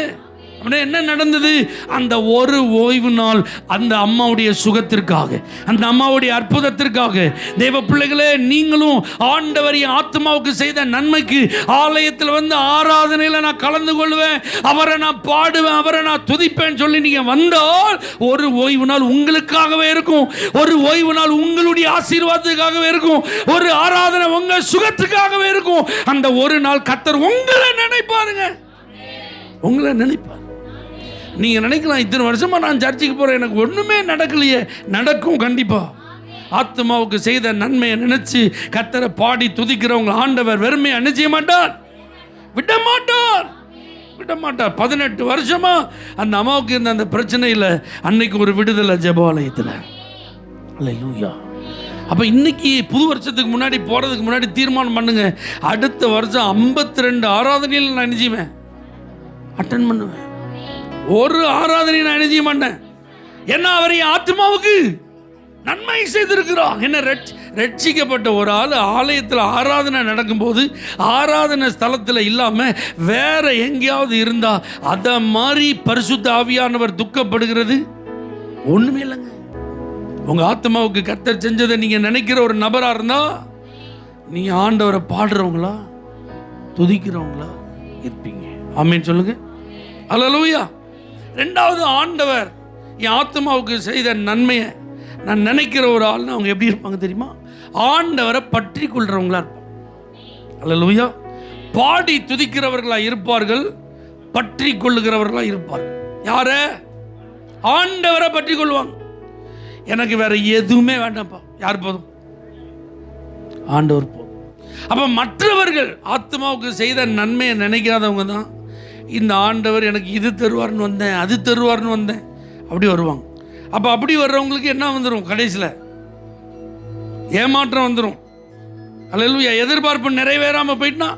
அப்படின்னா என்ன நடந்தது? அந்த ஒரு ஓய்வு நாள் அந்த அம்மாவுடைய சுகத்திற்காக, அந்த அம்மாவுடைய அற்புதத்திற்காக. தேவ பிள்ளைகளே, நீங்களும் ஆண்டவர் என் ஆத்மாவுக்கு செய்த நன்மைக்கு ஆலயத்தில் வந்து ஆராதனையில் நான் கலந்து கொள்வேன், அவரை நான் பாடுவேன், அவரை நான் துதிப்பேன் சொல்லி நீங்கள் வந்தால் ஒரு ஓய்வு நாள் உங்களுக்காகவே இருக்கும். ஒரு ஓய்வு நாள் உங்களுடைய ஆசீர்வாதத்துக்காகவே இருக்கும். ஒரு ஆராதனை உங்கள் சுகத்துக்காகவே இருக்கும். அந்த ஒரு நாள் கர்த்தர் உங்களை நினைப்பாருங்க, உங்களை நினைப்பார். நீங்க நினைக்கலாம், இத்தனை வருஷமா நான் சர்ச்சுக்கு போறேன், எனக்கு ஒண்ணுமே நடக்கலையே. நடக்கும் கண்டிப்பா. ஆத்மாவுக்கு செய்த நன்மையை நினைச்சு கர்த்தரை பாடி துதிக்கிறவங்க ஆண்டவர் வெறுமையை நினைச்ச மாட்டார், விட மாட்டார். 18 வருஷமா அந்த அம்மாவுக்கு இருந்த அந்த பிரச்சனையில் அன்னைக்கு ஒரு விடுதலை ஜெபாலயத்தில். அல்லேலூயா. அப்போ இன்னைக்கு புது வருஷத்துக்கு முன்னாடி போறதுக்கு முன்னாடி தீர்மானம் பண்ணுங்க, அடுத்த வருஷம் 52 ஆராதனையில் நான் நினைச்சுவேன், அட்டன் பண்ணுவேன். ஒரு ஆராதனை நான் என்ன செய்ய மாட்டேன். என்ன, அவரை ஆத்மாவுக்கு நன்மை செய்திருக்கிறார். என்ன, ரட்சிக்கப்பட்ட ஒரு ஆள் ஆலயத்தில் ஆராதனை நடக்கும்போது ஆராதனை ஸ்தலத்தில் இல்லாமல் வேற எங்கேயாவது இருந்தா அதை மாதிரி பரிசுத்த ஆவியானவர் துக்கப்படுகிறது ஒண்ணுமே இல்லைங்க. உங்க ஆத்மாவுக்கு கர்த்தர் செஞ்சதை நீங்க நினைக்கிற ஒரு நபரா இருந்தா நீங்க ஆண்டவரை பாடுறவங்களா துதிக்கிறவங்களா இருப்பீங்க. ஆமென் சொல்லுங்க. அல்லேலூயா. ரெண்டாவது, ஆண்டவர் என் ஆத்மாவுக்கு செய்த நன்மையை நான் நினைக்கிற ஒரு ஆள்னா அவங்க எப்படி இருப்பாங்க தெரியுமா? ஆண்டவரை பற்றி கொள்றவங்களா இருப்பாங்க. அல்லேலூயா. பாடி துதிக்கிறவர்களா இருப்பார்கள், பற்றி கொள்ளுகிறவர்களா இருப்பார்கள். யார? ஆண்டவரை பற்றி கொள்வாங்க. எனக்கு வேற எதுவுமே வேண்டாம்ப்பா, யார் போதும்? ஆண்டவர் போதும். அப்ப மற்றவர்கள் ஆத்மாவுக்கு செய்த நன்மையை நினைக்காதவங்க தான் இந்த ஆண்டவர் எனக்கு இது தருவார்னு வந்தேன், அது தருவார்னு வந்தேன் அப்படி வருவாங்க. அப்போ அப்படி வர்றவங்களுக்கு என்ன வந்துடும்? கடைசியில் ஏமாற்றம் வந்துடும். அல்லேலூயா. எதிர்பார்ப்பு நிறைவேறாமல் போயிட்டுனா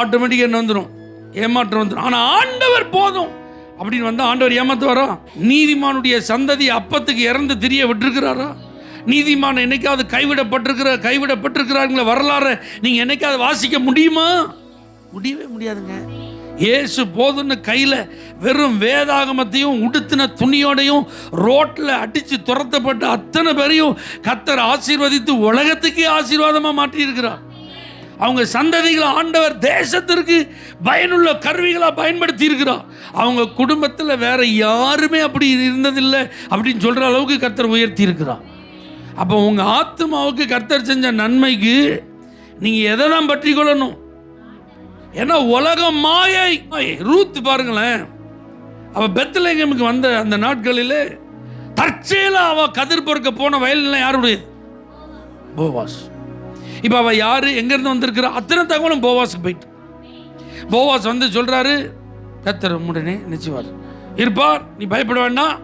ஆட்டோமேட்டிக்காக என்ன வந்துடும்? ஏமாற்றம் வந்துடும். ஆனால் ஆண்டவர் போதும், அப்படின்னு வந்து ஆண்டவர் ஏமாத்துவாரா? நீதிமானுடைய சந்ததி அப்பத்துக்கு இறந்து திரிய விட்டுருக்கிறாரா? நீதிமான் என்னைக்காவது கைவிடப்பட்டிருக்கிறார்கள வரலாறு நீங்க என்னைக்காவது வாசிக்க முடியுமா? முடியவே முடியாதுங்க. இயேசு போதுன்னு கையில் வெறும் வேதாகமத்தையும் உடுத்தின துணியோடையும் ரோட்டில் அடித்து துரத்தப்பட்ட அத்தனை பேரையும் கர்த்தர் ஆசீர்வதித்து உலகத்துக்கே ஆசீர்வாதமாக மாற்றியிருக்கிறார். அவங்க சந்ததிகளை ஆண்டவர் தேசத்திற்கு பயனுள்ள கருவிகளாக பயன்படுத்தி இருக்கிறார். அவங்க குடும்பத்தில் வேற யாருமே அப்படி இருந்ததில்லை அப்படின்னு சொல்கிற அளவுக்கு கர்த்தர் உயர்த்தி இருக்கிறார். அப்போ உங்கள் ஆத்மாவுக்கு கர்த்தர் செஞ்ச நன்மைக்கு நீங்கள் எதை தான் பற்றி கொள்ளணும்? ஏன்னா உலகம் மாயை. ரூத் பாருங்களேன், அவ பெத்லகேமுக்கு வந்த அந்த நாட்களில் தற்செயலா அவ கதிர் பொறுக்க போன வயல் யாருடைய? போவாஸ். இப்போ அவ யாரு, எங்கேருந்து வந்திருக்கிறா? அத்தனை தகவலும் போவாஸுக்கு போயிட்டு போவாஸ் வந்து சொல்றாரு, கர்த்தர் உடனே நிச்சயவார் இருப்பார், நீ பயப்பட வேண்டாம்,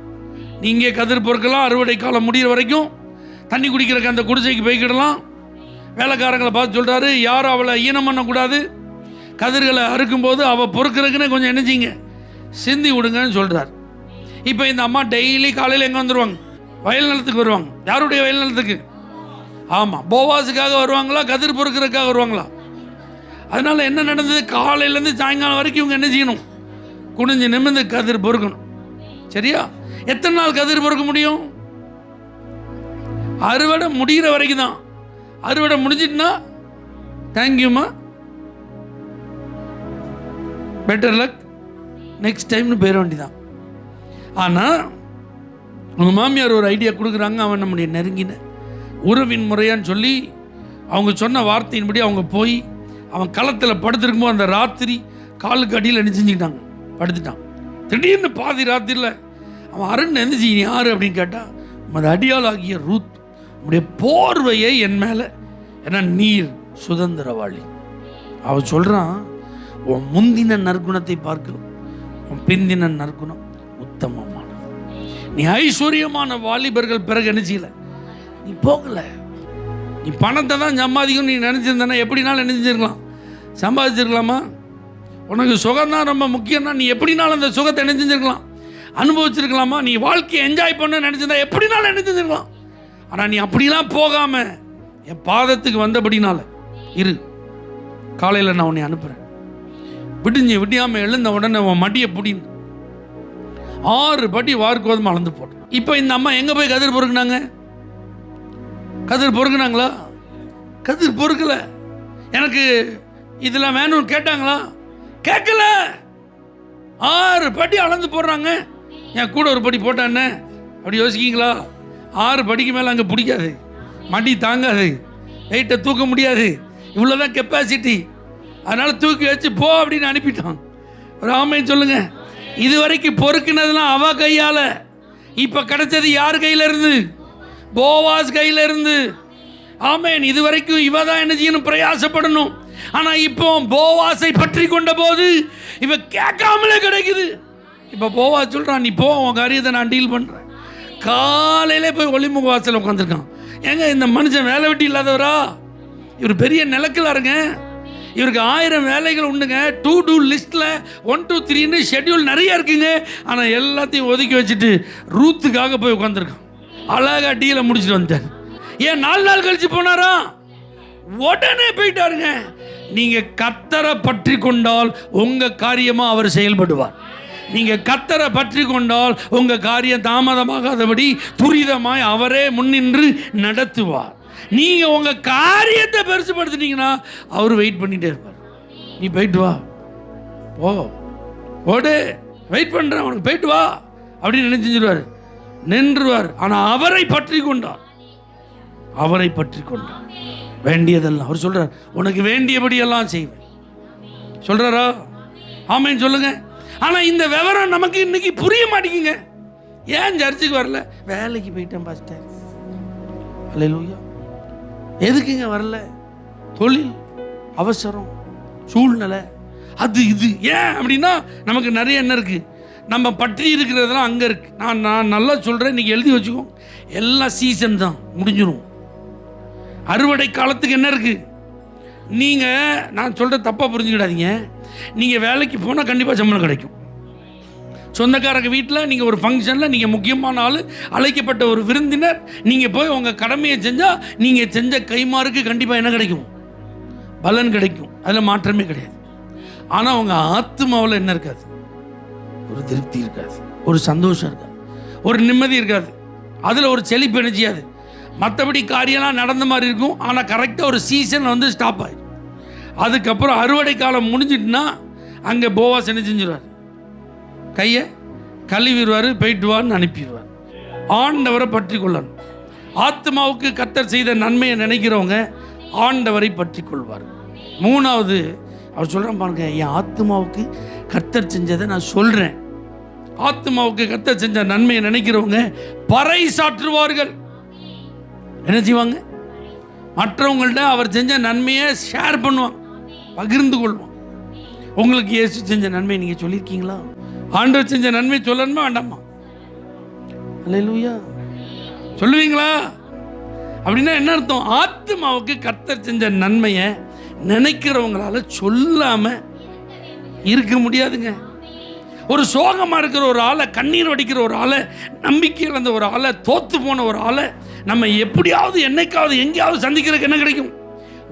நீ இங்கே கதிர் பொறுக்கலாம், அறுவடை காலம் முடிகிற வரைக்கும் தண்ணி குடிக்கிறக்கு அந்த குடிசைக்கு போய்க்கிடலாம். வேலைக்காரங்களை பார்த்து சொல்றாரு, யாரும் அவளை ஈனம் பண்ணக்கூடாது, கதிர்களை அறுக்கும்போது அவள் பொறுக்கிறதுக்குன்னு கொஞ்சம் நினைச்சிங்க சிந்தி விடுங்கன்னு சொல்கிறார். இப்போ இந்த அம்மா டெய்லி காலையில் எங்கே வந்துடுவாங்க? வயல் நிலத்துக்கு வருவாங்க. யாருடைய வயல் நிலத்துக்கு? ஆமாம், போவாஸுக்காக வருவாங்களா, கதிர் பொறுக்கிறதுக்காக வருவாங்களா? அதனால் என்ன நடந்தது? காலையிலேருந்து சாயங்காலம் வரைக்கும் இவங்க என்ன செய்யணும்? குனிஞ்சு நிமிர்ந்து கதிர் பொறுக்கணும். சரியா? எத்தனை நாள் கதிர் பொறுக்க முடியும்? அறுவடை முடிகிற வரைக்கும் தான். அறுவடை முடிஞ்சிட்டுனா தேங்க்யூமா, பெட்டர் லக், நெக்ஸ்ட் டைம்னு போயிட வேண்டிதான். ஆனால் உங்கள் மாமியார் ஒரு ஐடியா கொடுக்குறாங்க, அவன் நம்முடைய நெருங்கின உறவின் முறையான்னு சொல்லி அவங்க சொன்ன வார்த்தையின்படி அவங்க போய் அவன் களத்தில் படுத்துருக்கும்போது அந்த ராத்திரி காலுக்கு அடியில் என்ன செஞ்சுக்கிட்டாங்க? படுத்துட்டான். திடீர்னு பாதி ராத்திரியில் அவன் அருண் எந்திரிச்சு யார் அப்படின்னு கேட்டால், அது அடியால் ஆகிய ரூத், உடைய போர்வையை என் மேலே, ஏன்னா நீர் சுதந்திரவாளி. அவன் சொல்கிறான், உன் முந்தின நற்குணத்தை பார்க்கலாம், உன் பிந்தின நற்குணம் உத்தமமானது. நீ ஐஸ்வர்யமான வாலிபர்கள் பிறகு என்ன செய்யல? நீ போகல. நீ பணத்தை தான் சம்பாதிக்கும் நீ நினச்சிருந்தனா எப்படினாலும் நினைச்சிருக்கலாம், சம்பாதிச்சிருக்கலாமா? உனக்கு சுகம்தான் ரொம்ப முக்கியம்னா நீ எப்படினாலும் அந்த சுகத்தை நினைச்சிருக்கலாம், அனுபவிச்சிருக்கலாமா? நீ வாழ்க்கையை என்ஜாய் பண்ண நினச்சிருந்தா எப்படினாலும் நினைச்சிருக்கலாம். ஆனால் நீ அப்படிலாம் போகாமல் என் பாதத்துக்கு வந்தபடினால இரு, காலையில் நான் உன்னை அனுப்புகிறேன். விடியாமல் எழுந்த உடனே உன் மடியை பிடின்னு 6 படி வார்க்கோதும் அளந்து போட்டோம். இப்போ இந்த அம்மா எங்கே போய் கதிர் பொறுக்குனாங்க? கதிர் பொறுக்குனாங்களா? கதிர் பொறுக்கல. எனக்கு இதெல்லாம் வேணும்னு கேட்டாங்களா? கேட்கல. 6 படி அளந்து போடுறாங்க. என் கூட ஒரு படி போட்டானே அப்படி யோசிக்கிங்களா? 6 படிக்கு மேலே அங்கே பிடிக்காது, மடி தாங்காது, வெயிட்டை தூக்க முடியாது, இவ்வளோதான் கெப்பாசிட்டி. அதனால் தூக்கி வச்சு போ அப்படின்னு அனுப்பிட்டான். ஒரு ஆமைன்னு சொல்லுங்க. இது வரைக்கும் பொறுக்கினதுலாம் அவ கையால், இப்போ கிடைச்சது யார் கையில் இருந்து? போவாஸ் கையில் இருந்து. ஆமேன். இது வரைக்கும் இவ தான் என்ன செய்யணும்? பிரயாசப்படணும். ஆனால் இப்போ போவாஸை பற்றி கொண்ட போது இவ கேட்காமலே கிடைக்குது. இப்போ போவாஸ் சொல்கிறான், நீ போ, உன் காரியத்தை நான் டீல் பண்ணுறேன். காலையிலே போய் ஒளிமுக வாசல் உட்காந்துருக்கான். ஏங்க இந்த மனுஷன் வேலை வெட்டி இல்லாதவரா? இவர் பெரிய நிலக்கலாருங்க. இவருக்கு 1000 வேலைகள் உண்டுங்க. டு டூ லிஸ்ட்டில் 1 2 3ன்னு ஷெட்யூல் நிறைய இருக்குங்க. ஆனால் எல்லாத்தையும் ஒதுக்கி வச்சுட்டு ரூத்துக்காக போய் உட்காந்துருக்கான். அழகாக டீலை முடிச்சுட்டு வந்துட்டார். ஏன் 4 நாள் கழிச்சு போனாரா? உடனே போயிட்டாருங்க. நீங்கள் கர்த்தரை பற்றி கொண்டால் உங்கள் காரியமாக அவர் செயல்படுவார். நீங்கள் கர்த்தரை பற்றி கொண்டால் உங்கள் காரியம் தாமதமாகாதபடி துரிதமாய் அவரே முன்னின்று நடத்துவார். நீங்கள் உங்கள் காரியத்தை பெருசுப்படுத்தினீங்கன்னா அவர் வெயிட் பண்ணிகிட்டே இருப்பார். நீ போயிட்டு வா, ஓ ஓடு, வெயிட் பண்ணுறேன், உனக்கு போயிட்டு வா அப்படின்னு நினைச்சிருவார், நின்றுவார். ஆனால் அவரை பற்றி கொண்டார், அவரை பற்றி கொண்டார். வேண்டியதெல்லாம் அவர் சொல்கிறார், உனக்கு வேண்டியபடியெல்லாம் செய்வேன் சொல்கிறாரா? ஆமேன்னு சொல்லுங்க. ஆனால் இந்த விவரம் நமக்கு இன்னைக்கு புரிய மாட்டேங்குங்க. ஏன் சர்ச்சுக்கு வரல? வேலைக்கு போயிட்டேன் பாஸ்டர். அல்லேலூயா. எதுக்குங்க வரல? தொழில், அவசரம், சூழ்நிலை, அது இது. ஏன் அப்படின்னா நமக்கு நிறைய என்ன இருக்குது, நம்ம பற்றி இருக்கிறதெல்லாம் அங்கே இருக்குது. நான் நல்லா சொல்கிறேன், இன்றைக்கி எழுதி வச்சுக்கோ, எல்லாம் சீசன் தான், முடிஞ்சிடும். அறுவடை காலத்துக்கு என்ன இருக்குது? நீங்கள், நான் சொல்கிற தப்பாக புரிஞ்சுக்கிடாதீங்க, நீங்கள் வேலைக்கு போனால் கண்டிப்பாக சம்பளம் கிடைக்கும். சொந்தக்காரங்க வீட்டில் நீங்கள் ஒரு ஃபங்க்ஷனில் நீங்கள் முக்கியமான ஆள், அழைக்கப்பட்ட ஒரு விருந்தினர், நீங்கள் போய் உங்கள் கடமையை செஞ்சால் நீங்கள் செஞ்ச கைமாறுக்கு கண்டிப்பாக என்ன கிடைக்கும்? பலன் கிடைக்கும். அதில் மாற்றமே கிடையாது. ஆனால் உங்கள் ஆத்மாவில் என்ன இருக்காது? ஒரு திருப்தி இருக்காது, ஒரு சந்தோஷம் இருக்காது, ஒரு நிம்மதி இருக்காது, அதில் ஒரு செழிப்பு எனர்ஜியாது. மற்றபடி காரியம்லாம் நடந்த மாதிரி இருக்கும். ஆனால் கரெக்டாக ஒரு சீசன் வந்து ஸ்டாப் ஆகிடும். அதுக்கப்புறம் அறுவடை காலம் முடிஞ்சிட்டுனா அங்கே போவாஸ் என்ன செஞ்சிருவார்? கையை கழுவிடுவார், போயிட்டு வான்னு அனுப்பிடுவார். ஆண்டவரை பற்றி கொள்ளணும். ஆத்மாவுக்கு கர்த்தர் செய்த நன்மையை நினைக்கிறவங்க ஆண்டவரை பற்றி கொள்வார். மூணாவது அவர் சொல்கிறேன் பாருங்க, என் ஆத்மாவுக்கு கர்த்தர் செஞ்சதை நான் சொல்கிறேன். ஆத்மாவுக்கு கர்த்தர் செஞ்ச நன்மையை நினைக்கிறவங்க பறை சாற்றுவார்கள். என்ன செய்வாங்க? மற்றவங்கள்ட்ட அவர் செஞ்ச நன்மையை ஷேர் பண்ணுவாங்க, பகிர்ந்து கொள்வாங்க. உங்களுக்கு இயேசு செஞ்ச நன்மை நீங்கள் சொல்லியிருக்கீங்களா? ஆண்டவர் செஞ்ச நன்மை சொல்லணுமா வேண்டாமா? அல்லேலூயா, சொல்லுவீங்களா? அப்படின்னா என்ன அர்த்தம்? ஆத்மாவுக்கு கர்த்தர் செஞ்ச நன்மையை நினைக்கிறவங்களால சொல்லாம இருக்க முடியாதுங்க. ஒரு சோகமாக இருக்கிற ஒரு ஆளை, கண்ணீர் வடிக்கிற ஒரு ஆளை, நம்பிக்கை இழந்த ஒரு ஆளை, தோத்து போன ஒரு ஆளை நம்ம எப்படியாவது என்னைக்காவது எங்கேயாவது சந்திக்கிறதுக்கு என்ன கிடைக்கும்?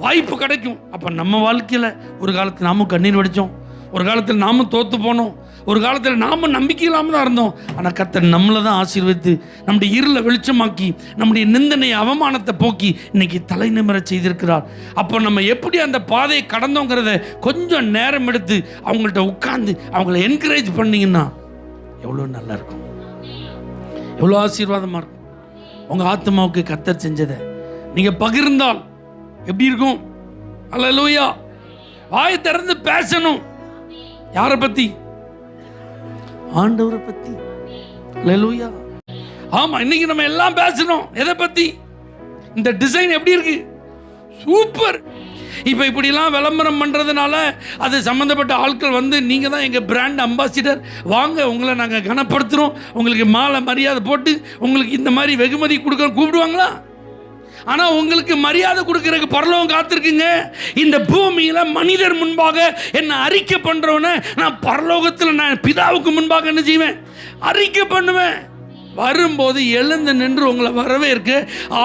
வாய்ப்பு கிடைக்கும். அப்போ நம்ம வாழ்க்கையில் ஒரு காலத்தில் நாமும் கண்ணீர் வடித்தோம், ஒரு காலத்தில் நாமும் தோத்து போனோம், ஒரு காலத்தில் நாமும் நம்பிக்கை இல்லாமல் தான் இருந்தோம். ஆனால் கர்த்தர் நம்மளை தான் ஆசீர்வதித்து நம்முடைய இருளை வெளிச்சமாக்கி நம்முடைய நிந்தனை அவமானத்தை போக்கி இன்னைக்கு தலை நிமிர செய்திருக்கிறார். அப்போ நம்ம எப்படி அந்த பாதையை கடந்தோங்கிறத கொஞ்சம் நேரம் எடுத்து அவங்கள்ட்ட உட்கார்ந்து அவங்கள என்கரேஜ் பண்ணிங்கன்னா எவ்வளோ நல்லா இருக்கும், எவ்வளோ ஆசீர்வாதமாக இருக்கும். உங்கள் ஆத்மாவுக்கு கர்த்தர் செஞ்சதை நீங்கள் பகிர்ந்தால் எப்படி இருக்கும்? அல்லேலூயா. வாய் திறந்து பேசணும். யாரை பற்றி? ஆண்டவரை பற்றி. அல்லேலூயா. ஆமா, இன்னைக்கு நம்ம எல்லாம் பேசணும். எதை பற்றி? இந்த டிசைன் எப்படி இருக்கு? சூப்பர். இப்போ இப்படிலாம் விளம்பரம் பண்ணுறதுனால அது சம்மந்தப்பட்ட ஆட்கள் வந்து நீங்கள் தான் எங்கள் பிராண்ட் அம்பாசிடர், வாங்க உங்களை நாங்கள் கனப்படுத்துகிறோம், உங்களுக்கு மாலை மரியாதை போட்டு உங்களுக்கு இந்த மாதிரி வெகுமதி கொடுக்க கூப்பிடுவாங்களா? ஆனால் உங்களுக்கு மரியாதை கொடுக்கறதுக்கு பரலோகம் காத்திருக்குங்க. இந்த பூமியில் மனிதர் முன்பாக என்ன அறிக்கை பண்ணுறவன நான் பரலோகத்தில் நான் பிதாவுக்கு முன்பாக என்ன செய்வேன்? அறிக்கை பண்ணுவேன். வரும்போது எழுந்து நின்று உங்களை வரவேற்க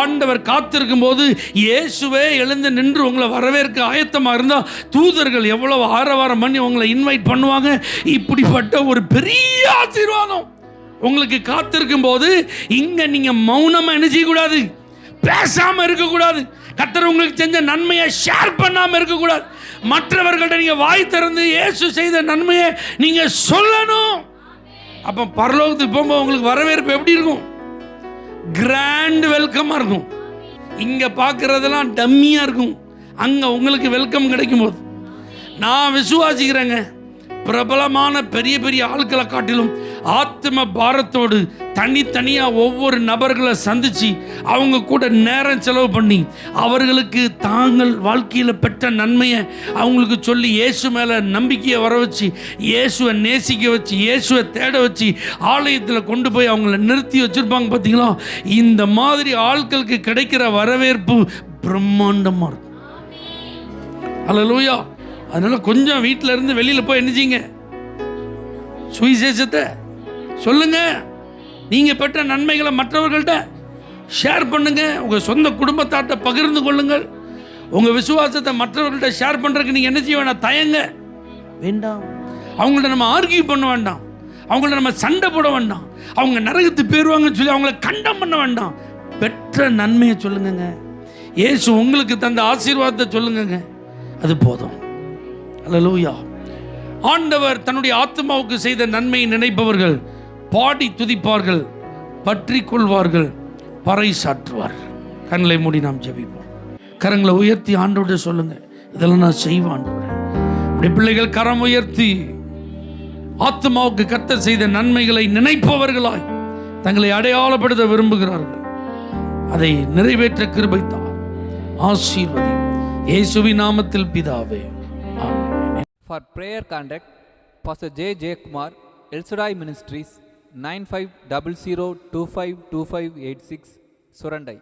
ஆண்டவர் காத்திருக்கும் போது இயேசுவே எழுந்து நின்று உங்களை வரவேற்க ஆயத்தமாக இருந்தால் தூதர்கள் எவ்வளவு ஆரவாரம் பண்ணி உங்களை இன்வைட் பண்ணுவாங்க. இப்படிப்பட்ட ஒரு பெரிய ஆசீர்வாதம் உங்களுக்கு காத்திருக்கும் போது இங்கே நீங்கள் மௌனமாக என்ன செய்யக்கூடாது? பேசாமல் இருக்கக்கூடாது. கர்த்தர் உங்களுக்கு செஞ்ச நன்மையை ஷேர் பண்ணாமல் இருக்கக்கூடாது. மற்றவர்கள்ட்ட நீங்கள் வாய் திறந்து இயேசு செய்த நன்மையை நீங்கள் சொல்லணும். அப்போ பரலோகத்துக்கு போகும்போது உங்களுக்கு வரவேற்பு எப்படி இருக்கும்? கிராண்ட் வெல்கமாக இருக்கும். இங்கே பார்க்குறதெல்லாம் டம்மியாக இருக்கும், அங்கே உங்களுக்கு வெல்கம் கிடைக்கும் போது. நான் விசுவாசிக்கிறேங்க, பிரபலமான பெரிய பெரிய ஆட்களை காட்டிலும் ஆத்ம பாரத்தோடு தனித்தனியாக ஒவ்வொரு நபர்களை சந்தித்து அவங்க கூட நேரம் செலவு பண்ணி அவர்களுக்கு தாங்கள் வாழ்க்கையில் பெற்ற நன்மையை அவங்களுக்கு சொல்லி இயேசு மேலே நம்பிக்கையை வர வச்சு இயேசுவை நேசிக்க வச்சு இயேசுவை தேட வச்சு ஆலயத்தில் கொண்டு போய் அவங்கள நிறுத்தி வச்சுருப்பாங்க. பார்த்தீங்களா? இந்த மாதிரி ஆட்களுக்கு கிடைக்கிற வரவேற்பு பிரம்மாண்டமாக இருக்கும். அல்லேலூயா. அதனால் கொஞ்சம் வீட்டில் இருந்து வெளியில் போய் என்ன செய்யுங்க? சுவிசேஷத்தை சொல்லுங்க. நீங்கள் பெற்ற நன்மைகளை மற்றவர்கள்ட்ட ஷேர் பண்ணுங்க. உங்கள் சொந்த குடும்பத்தாட்ட பகிர்ந்து கொள்ளுங்கள். உங்கள் விசுவாசத்தை மற்றவர்கள்ட்ட ஷேர் பண்ணுறதுக்கு நீங்கள் என்ன செய்ய வேண்டாம்? தயங்க வேண்டாம். அவங்கள்ட்ட நம்ம ஆர்கியூ பண்ண வேண்டாம், அவங்கள்ட்ட நம்ம சண்டை போட வேண்டாம், அவங்க நரகத்து போயிடுவாங்கன்னு சொல்லி அவங்கள கண்டம் பண்ண வேண்டாம். பெற்ற நன்மையை சொல்லுங்க. இயேசு உங்களுக்கு தந்த ஆசீர்வாதத்தை சொல்லுங்க, அது போதும். அல்லேலூயா. ஆண்டவர் தன்னுடைய ஆத்மாவுக்கு செய்த நன்மையை நினைப்பவர்கள் பாடி துதிப்பார்கள், பற்றி கொள்வார்கள், பறை சாற்றுவார்கள். கண்களை மூடி நாம் ஜெபிப்போம். கரங்களை உயர்த்தி ஆண்டவரை சொல்லுங்க, இதெல்லாம் நான் செய்வேன் ஆண்டவரே. அப்படி பிள்ளைகள் கரம் உயர்த்தி ஆத்மாவுக்கு கர்த்தர் செய்த நன்மைகளை நினைப்பவர்களாய் தங்களை அடையாளப்படுத்த விரும்புகிறார்கள். அதை நிறைவேற்ற கிருபை தார், ஆசீர்வதி. இயேசுவின் நாமத்தில் பிதாவே. For prayer contact, Pastor J. Kumar, El Shaddai Ministries, 9500252586, Surandai.